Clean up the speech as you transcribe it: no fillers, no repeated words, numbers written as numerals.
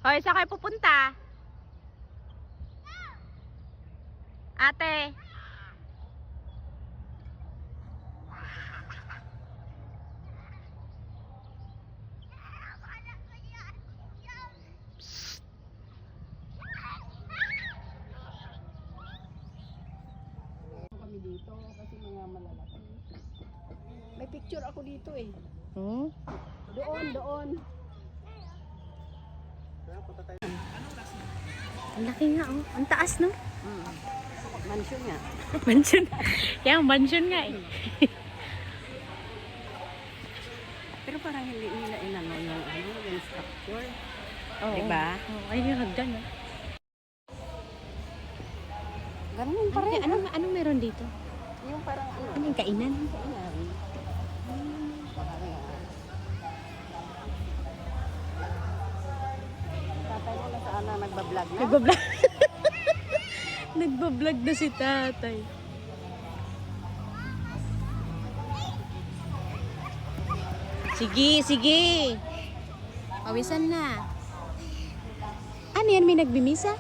Hoy, saan kayo pupunta? Ate. Kami dito kasi mga malalaki. May picture ako dito eh. Hmm? Doon. Ang laki nga oh. Ang taas no? Mansion nga. Mansion. Yan, mansion nga eh. Pero parang hindi nila inano yung structure. Oo. Diba? Oo, ay yung hagdan ah. Ganun pa rin. Anong meron dito? Yung parang Ano yung kainan? kainan. Tatay mo na sana nagbablog na. Nagbablog. Nagbablog na si tatay. Sige. Pawisan na. Ano yan? May nagbimisa?